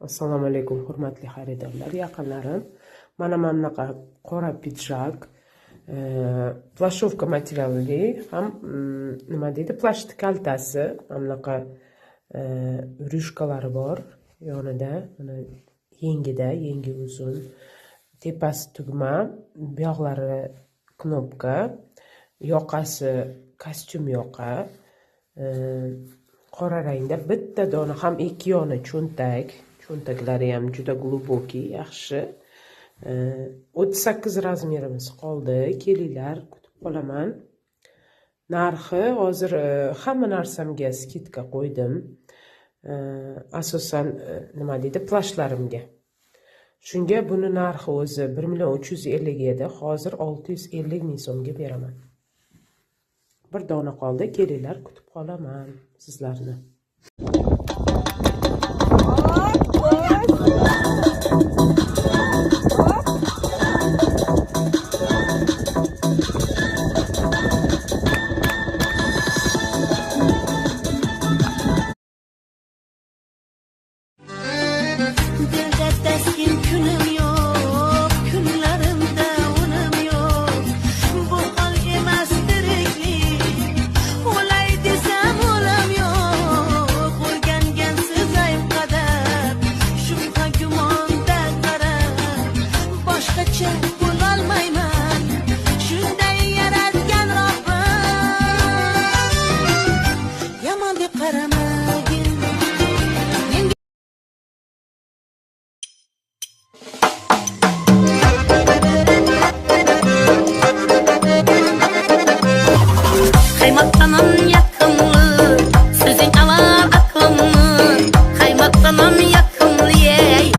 Assalomu alaykum hurmatli xaridorlar, yaqinlarim. Mana bunaqa qora pidjak, plashovka materialli, ham nima deydi, plastik kaltasi, bunaqa ryushkalari bor yonida, mana yengi uzun, tepasi tugma, buyoqlari knopka, yoqasi kostyum yoqa, qora rangda, bitta dona, ham ikki yoni cho'ntaklari ham juda globokiy, yaxshi. 38 razmerimiz qoldi. Kelinglar, kutib qolaman. Narxi hozir hamma narsamga skidka qo'ydim. Asosan nima deydi, plashlarimga. Shunga buni narxi o'zi 1.350 edi, hozir 650 ming so'mga beraman. Bir dona qoldi, kelinglar, kutib qolaman sizlarni.